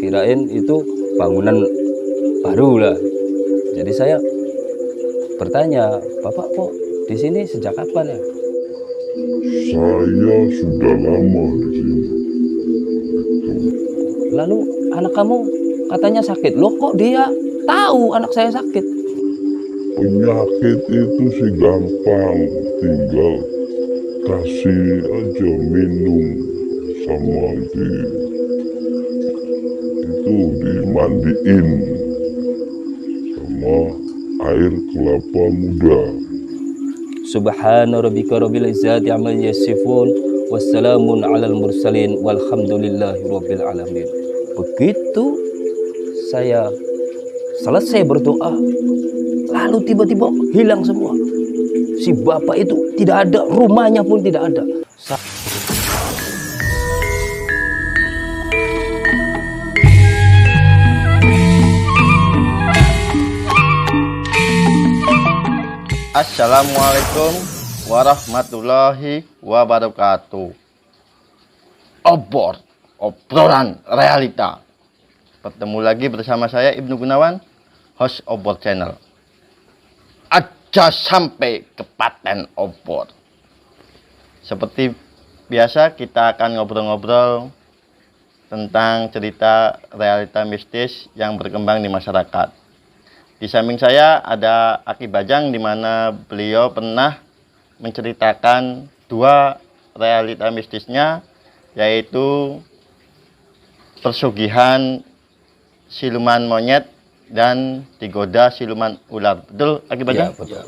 kirain itu bangunan baru lah. Jadi saya bertanya, Bapak kok di sini sejak kapan ya? Saya sudah lama di sini. Lalu anak kamu katanya sakit. Loh kok dia tahu anak saya sakit? Penyakit itu sih gampang, tinggal kasih aja minum sama dimandiin sama air kelapa muda. Subhana rabbika rabbil izzati amma yasifun wassalamun alal mursalin walhamdulillahi rabbil alamin. Begitu saya selesai berdoa, lalu tiba-tiba hilang semua. Si bapak itu tidak ada, rumahnya pun tidak ada. Assalamualaikum warahmatullahi wabarakatuh. Obrolan realita. Bertemu lagi bersama saya Ibnu Gunawan, host Obor Channel. Aja sampai ke paten obor. Seperti biasa kita akan ngobrol-ngobrol tentang cerita realita mistis yang berkembang di masyarakat. Di samping saya ada Aki Bajang, di mana beliau pernah menceritakan dua realita mistisnya, yaitu persugihan siluman monyet dan digoda siluman ular. Betul, Aki Bajang? Ya, betul.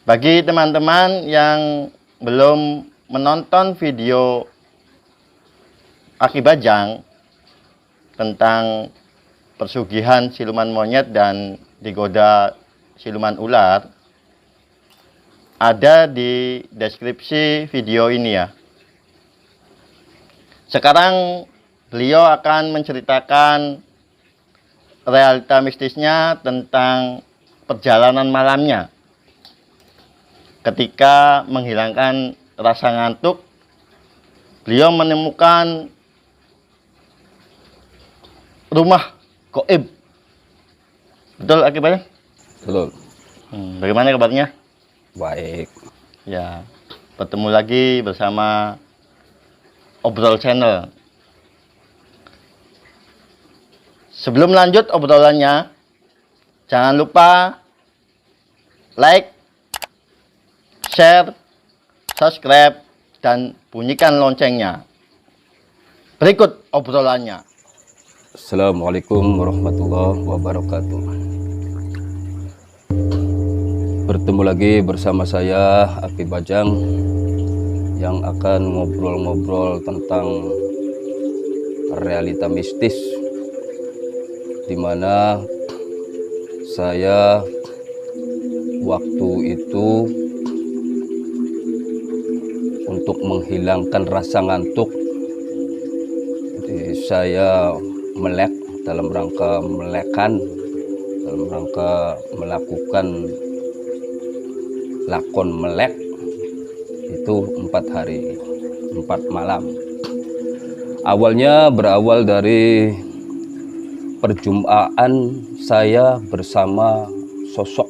Bagi teman-teman yang belum menonton video Aki Bajang tentang persugihan siluman monyet dan digoda siluman ular, ada di deskripsi video ini ya. Sekarang beliau akan menceritakan realita mistisnya tentang perjalanan malamnya ketika menghilangkan rasa ngantuk. Beliau menemukan rumah goib. Betul, Aki Bajang? Betul. Bagaimana kabarnya? Baik. Ya, bertemu lagi bersama Obrol Channel. Sebelum lanjut obrolannya, jangan lupa like, share, subscribe, dan bunyikan loncengnya. Berikut obrolannya. Assalamualaikum warahmatullahi wabarakatuh. Bertemu lagi bersama saya Aki Bajang yang akan ngobrol-ngobrol tentang realita mistis, di mana saya waktu itu untuk menghilangkan rasa ngantuk, jadi saya melek dalam rangka melakukan lakon melek itu 4 hari 4 malam. Awalnya berawal dari perjumpaan saya bersama sosok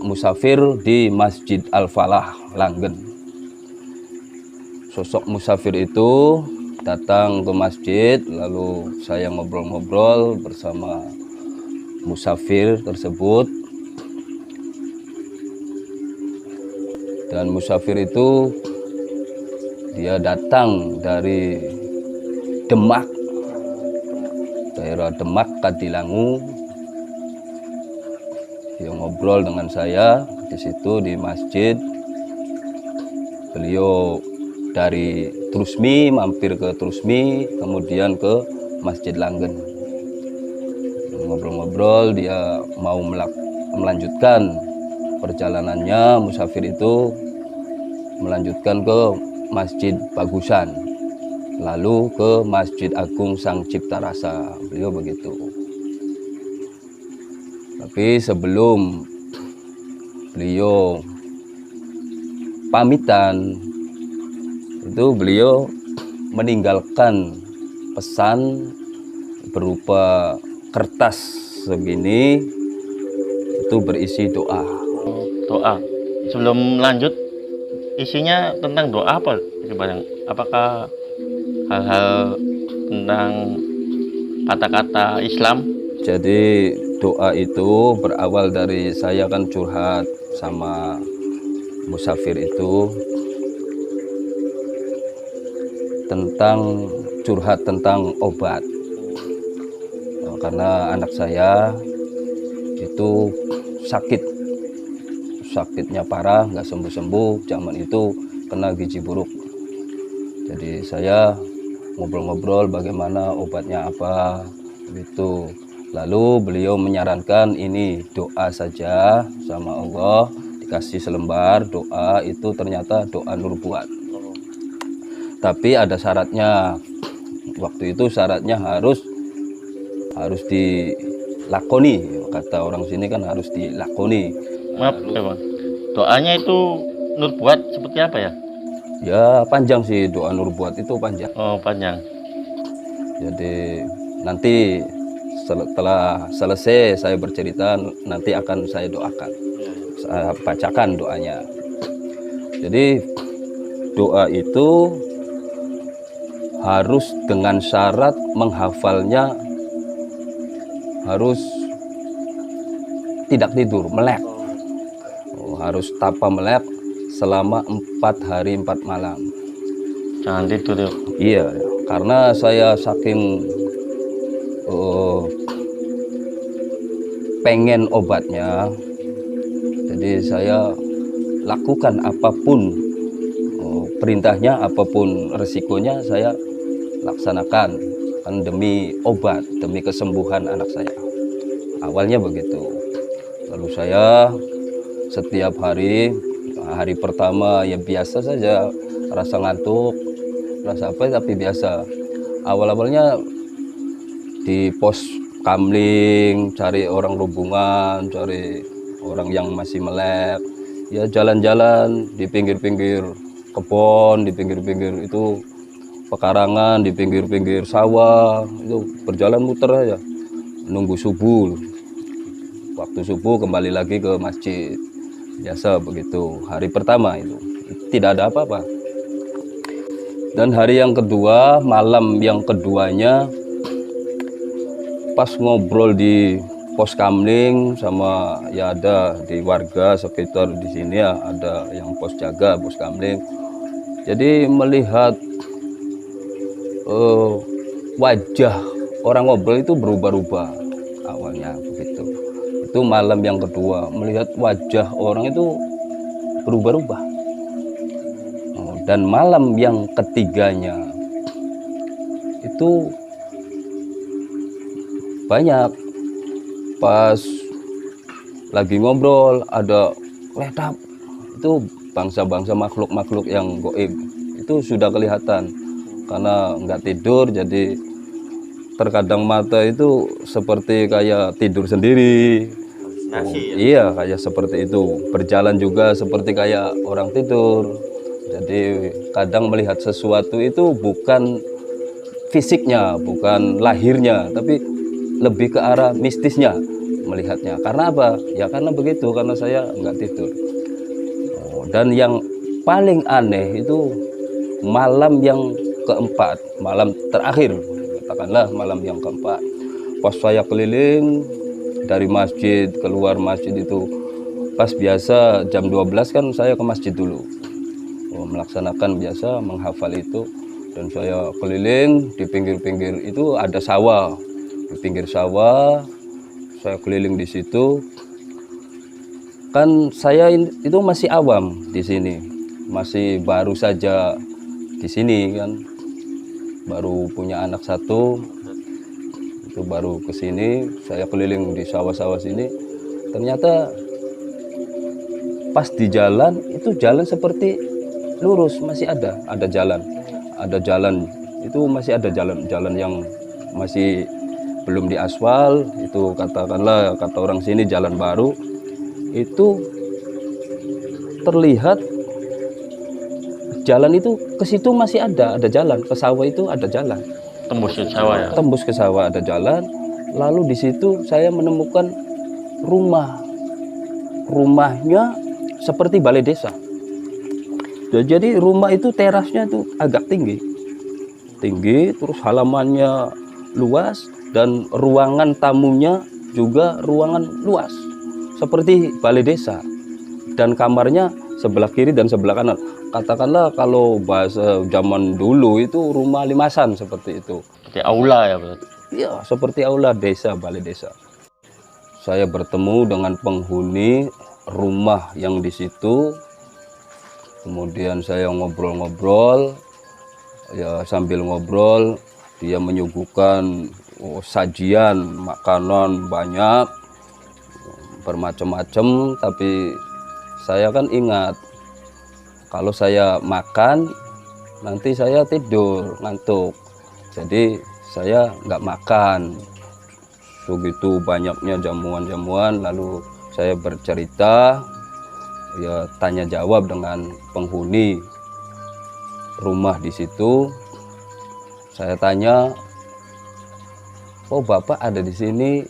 musafir di Masjid Al-Falah, Langen. Sosok musafir itu datang ke masjid, lalu saya ngobrol-ngobrol bersama musafir tersebut. Dan musafir itu dia datang dari Demak, daerah Demak, Kadilangu. Dia ngobrol dengan saya di situ di masjid. Beliau dari Trusmi mampir ke Trusmi, kemudian ke Masjid Langen. Ngobrol-ngobrol, dia mau melanjutkan perjalanannya. Musafir itu melanjutkan ke Masjid Bagusan, lalu ke Masjid Agung Sang Cipta Rasa. Beliau begitu. Tapi sebelum beliau pamitan itu, beliau meninggalkan pesan berupa kertas segini, itu berisi doa. Doa. Sebelum lanjut, isinya tentang doa apa? Apakah hal-hal tentang kata-kata Islam? Jadi doa itu berawal dari saya kan curhat sama musafir itu tentang curhat tentang obat. Karena anak saya itu sakitnya parah, nggak sembuh-sembuh. Zaman itu kena gizi buruk. Jadi saya ngobrol-ngobrol bagaimana obatnya apa gitu. Lalu beliau menyarankan ini doa saja sama Allah, dikasih selembar doa, itu ternyata doa nubuat. Tapi ada syaratnya. Waktu itu syaratnya harus dilakoni, kata orang sini kan harus dilakoni. Maaf, Bang. Doanya itu nubuat seperti apa ya? Ya panjang sih, doa nubuat itu panjang. Oh, panjang. Jadi nanti setelah selesai saya bercerita, nanti akan saya doakan, saya bacakan doanya. Jadi doa itu harus dengan syarat menghafalnya harus tidak tidur, melek. Harus tanpa melek selama 4 hari 4 malam. Jangan tidur yuk. Iya, karena saya saking pengen obatnya, jadi saya lakukan apapun perintahnya, apapun resikonya saya laksanakan, kan demi obat, demi kesembuhan anak saya. Awalnya begitu. Lalu saya setiap hari pertama ya biasa saja, rasa ngantuk, rasa apa, tapi biasa. Awal-awalnya di pos kamling, cari orang hubungan, cari orang yang masih melek, ya jalan-jalan di pinggir-pinggir kebun, di pinggir-pinggir itu pekarangan, di pinggir-pinggir sawah, itu berjalan muter aja, nunggu subuh. Waktu subuh kembali lagi ke masjid, biasa begitu. Hari pertama itu tidak ada apa-apa. Dan hari yang kedua, malam yang keduanya, pas ngobrol di pos kamling sama ya ada di warga sekitar di sini ya, ada yang pos jaga, pos kamling. Jadi melihat wajah orang ngobrol itu berubah-ubah awalnya begitu. Itu malam yang kedua, melihat wajah orang itu berubah-ubah. Dan malam yang ketiganya itu banyak, pas lagi ngobrol ada ledap, itu bangsa-bangsa makhluk-makhluk yang goib itu sudah kelihatan. Karena nggak tidur, jadi terkadang mata itu seperti kayak tidur sendiri. Iya, kayak seperti itu. Berjalan juga seperti kayak orang tidur. Jadi kadang melihat sesuatu itu bukan fisiknya, bukan lahirnya, tapi lebih ke arah mistisnya melihatnya. Karena apa? Ya karena begitu, karena saya nggak tidur. Dan yang paling aneh itu malam yang keempat, malam terakhir, katakanlah malam yang keempat. Pas saya keliling dari masjid, keluar masjid itu, pas biasa jam 12 kan saya ke masjid dulu, melaksanakan biasa menghafal itu. Dan saya keliling di pinggir-pinggir itu, ada sawah, di pinggir sawah saya keliling di situ. Kan saya itu masih awam di sini, masih baru saja di sini kan, baru punya anak satu, itu baru ke sini. Saya keliling di sawah-sawah sini, ternyata pas di jalan itu jalan seperti lurus, masih ada jalan itu, masih ada jalan yang masih belum diaspal, itu katakanlah kata orang sini jalan baru. Itu terlihat jalan itu ke situ masih ada jalan, ke sawah itu ada jalan. Tembus ke sawah ya. Tembus ke sawah ada jalan. Lalu di situ saya menemukan rumahnya seperti balai desa. Jadi rumah itu terasnya itu agak tinggi, terus halamannya luas dan ruangan tamunya juga ruangan luas seperti balai desa, dan kamarnya sebelah kiri dan sebelah kanan. Katakanlah kalau bahasa zaman dulu itu rumah limasan seperti itu. Seperti aula ya berarti. Iya, seperti aula desa, balai desa. Saya bertemu dengan penghuni rumah yang di situ. Kemudian saya ngobrol-ngobrol, ya sambil ngobrol dia menyuguhkan sajian makanan banyak bermacam-macam, tapi saya kan ingat kalau saya makan nanti saya tidur ngantuk, jadi saya nggak makan. Begitu banyaknya jamuan-jamuan, lalu saya bercerita, ya tanya jawab dengan penghuni rumah di situ. Saya tanya, oh Bapak ada di sini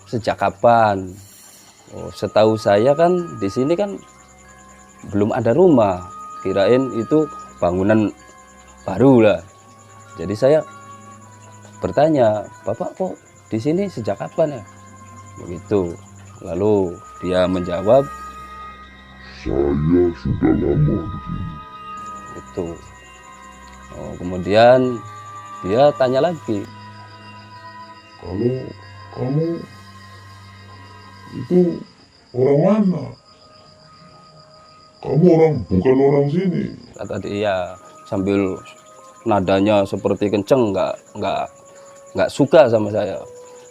sejak kapan? Oh, setahu saya kan di sini kan belum ada rumah, kirain itu bangunan baru lah. Jadi saya bertanya, Bapak kok di sini sejak kapan ya? Begitu. Lalu dia menjawab, Saya sudah lama di sini. itu. Oh, kemudian dia tanya lagi, Kalau kamu itu orang mana? Kamu bukan orang sini. kata dia sambil nadanya seperti kenceng, nggak suka sama saya.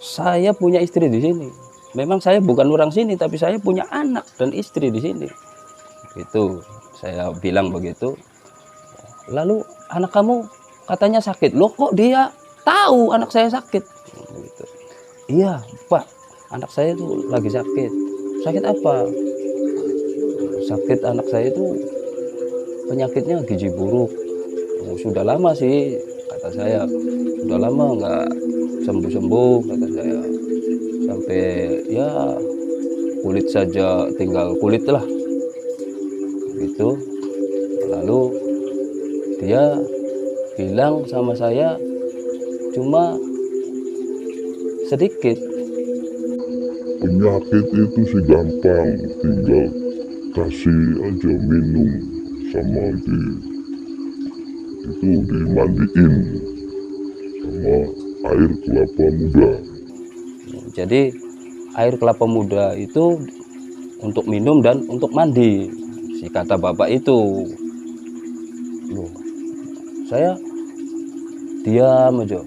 Saya punya istri di sini. Memang saya bukan orang sini, tapi saya punya anak dan istri di sini. Itu saya bilang begitu. Lalu anak kamu katanya sakit. Loh kok dia tahu anak saya sakit? Begitu. Iya Pak, anak saya itu lagi sakit. Sakit apa? Sakit anak saya itu penyakitnya gizi buruk. Oh, sudah lama sih, kata saya. Sudah lama nggak sembuh-sembuh, kata saya. Sampai ya kulit saja, tinggal kulit lah. Gitu. Lalu dia bilang sama saya cuma sedikit. Penyakit itu sih gampang, tinggal kasih aja minum sama dimandiin sama air kelapa muda. Jadi air kelapa muda itu untuk minum dan untuk mandi, si kata bapak itu. Loh, saya diam aja.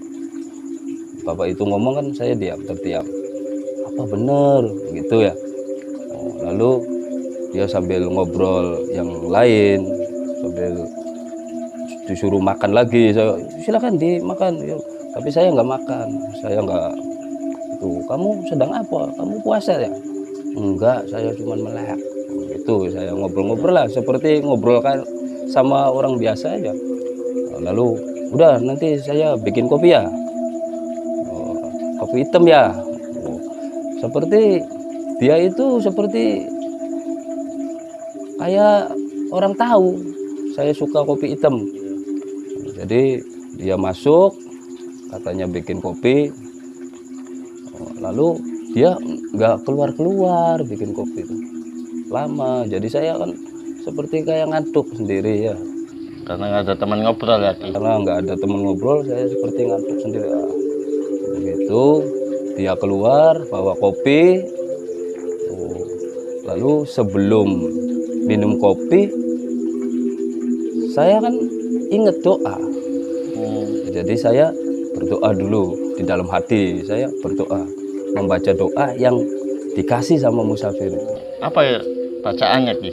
Bapak itu ngomong kan saya terdiam. Apa bener gitu ya? Oh, lalu dia sambil ngobrol yang lain, sambil disuruh makan lagi. Saya silakan dimakan, ya. Tapi saya nggak makan, saya nggak. Itu kamu sedang apa? Kamu puasa ya? Enggak, saya cuma melek. Itu saya ngobrol-ngobrol lah, seperti ngobrol kan sama orang biasa aja. Lalu udah nanti saya bikin kopi ya, kopi hitam ya. Seperti dia itu seperti kayak orang tahu saya suka kopi hitam. Jadi dia masuk, katanya bikin kopi. Lalu dia nggak keluar bikin kopi itu lama. Jadi saya kan seperti kayak ngantuk sendiri ya. Karena nggak ada teman ngobrol ya. Karena nggak ada teman ngobrol, saya seperti ngantuk sendiri. Begitu dia keluar bawa kopi. Lalu sebelum minum kopi, saya kan inget doa. Jadi saya berdoa dulu di dalam hati. Saya berdoa, membaca doa yang dikasih sama musafir itu. Apa ya bacaannya Ki?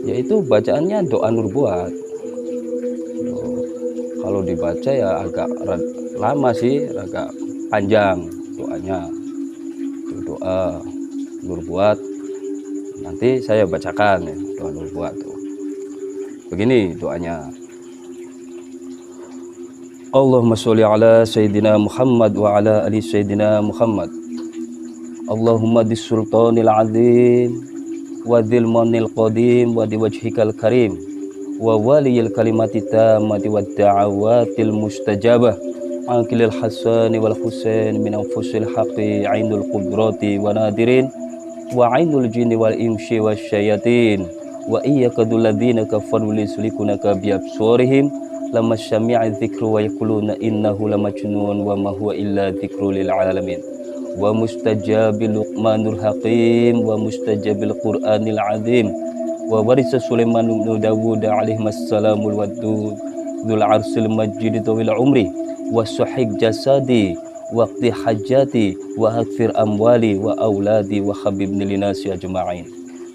Yaitu bacaannya doa Nurbuat. Kalau dibaca ya agak lama sih, agak panjang doanya. Itu doa Nurbuat. Nanti saya bacakan ya doa Nurbuat tuh. Begini doanya. Allahumma sholli ala Sayyidina Muhammad wa ala ali Sayyidina Muhammad. Allahumma disultanil azim wa dhil manil qadim wa diwajhikal karim wa waliyil kalimati tammati wa da'awatil mustajabah aqilil hasani wal husain min anfusil haqqi ainul qudrati wa nadirin wa ainul jinni wal insi wasyayatin wa iyyakadul ladzina kafaru lislikunaka bi absurihim lama syami'a dzikru wa yaquluna innahu lamajnun wa ma huwa illa dzikru lil alamin wa mustajabil luqmanul hakim wa mustajabil qur'anil azim wa warisa Sulaiman bin Dawud alaihi wassalamul wadud dzul arsil majid tawil umri wa sahih jasadi waqti hajati wa hakfir amwali wa auladi wa habibni linasi ajma'in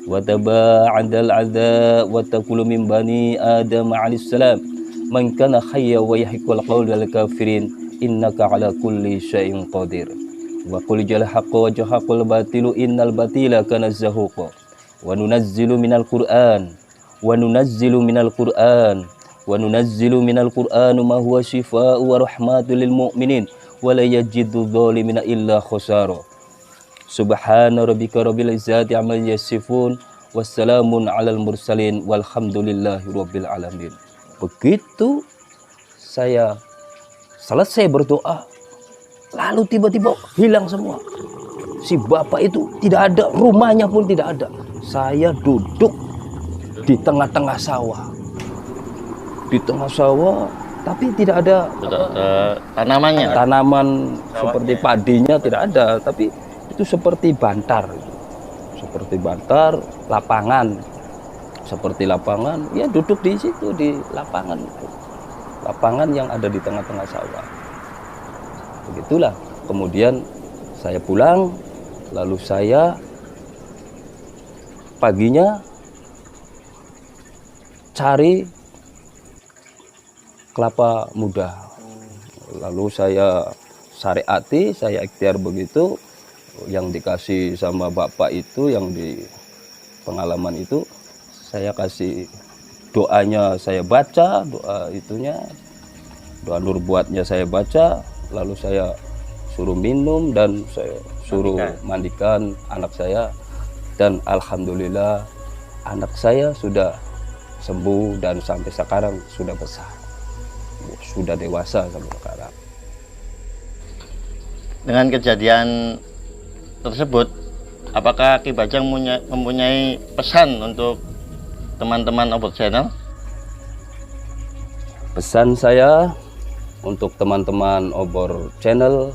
wa taba'adal adza wa taqulu min bani adam alaihi salam man kana khayya wa yahiqul qaul lil kafirin innaka ala kulli syai'in qadir wa qul jal haqqu wa jahaqul batilu innal batila kana zahuqa wa nunazzilu minal qur'an wa nunazzilu minal qur'an wa nunazzilu minal qur'an ma huwa shifaa'u wa rahmatul lil mu'minin wa la yajidu dhalimina illa khusara subhana rabbika rabbil izzati amma yasifun wassalamun alal mursalin walhamdulillahi rabbil alamin. Begitu saya selesai berdoa, lalu tiba-tiba hilang semua. Si bapak itu tidak ada, rumahnya pun tidak ada. Saya duduk di tengah-tengah sawah. Di tengah sawah, tapi tidak ada tanamannya. Tanaman seperti padinya tidak ada, tapi itu seperti bantar. Seperti bantar, lapangan. Seperti lapangan, ya duduk di situ di lapangan itu. Lapangan yang ada di tengah-tengah sawah. Begitulah. Kemudian saya pulang, lalu saya paginya cari kelapa muda. Lalu saya syariati, saya ikhtiar begitu, yang dikasih sama bapak itu, yang di pengalaman itu, saya kasih doanya, saya baca doa itunya, doa nur buatnya saya baca, lalu saya suruh minum dan saya suruh mandikan anak saya, dan alhamdulillah anak saya sudah sembuh dan sampai sekarang sudah besar, sudah dewasa sampai sekarang. Dengan kejadian tersebut, apakah Ki Bajang mempunyai pesan untuk teman-teman Obor Channel? Pesan saya untuk teman-teman Obor Channel,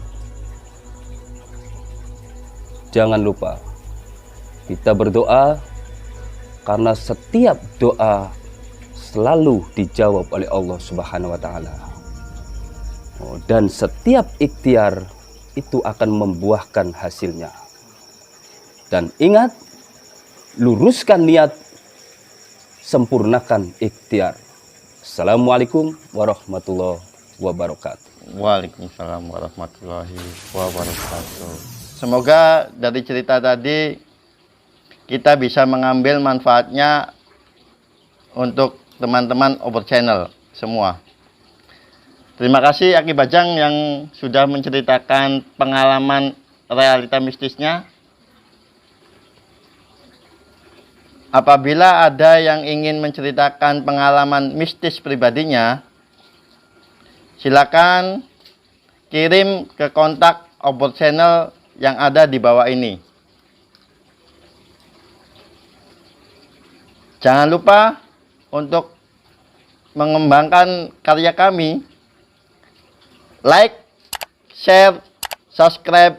jangan lupa kita berdoa, karena setiap doa selalu dijawab oleh Allah Subhanahu wa taala. Dan setiap ikhtiar itu akan membuahkan hasilnya. Dan ingat, luruskan niat, sempurnakan ikhtiar. Assalamualaikum warahmatullahi wabarakatuh. Waalaikumsalam warahmatullahi wabarakatuh. Semoga dari cerita tadi kita bisa mengambil manfaatnya untuk teman-teman Obor Channel semua. Terima kasih Aki Bajang yang sudah menceritakan pengalaman realita mistisnya. Apabila ada yang ingin menceritakan pengalaman mistis pribadinya, silakan kirim ke kontak Obor Channel yang ada di bawah ini. Jangan lupa untuk mengembangkan karya kami, like, share, subscribe,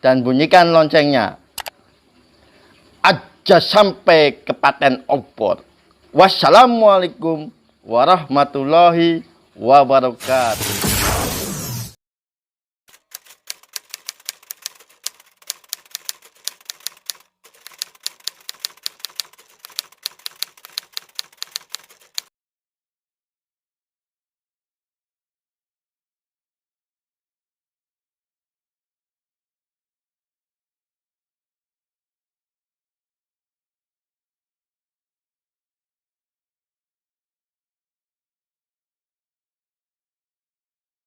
dan bunyikan loncengnya. Aja sampai ke paten obor. Wassalamualaikum warahmatullahi wabarakatuh.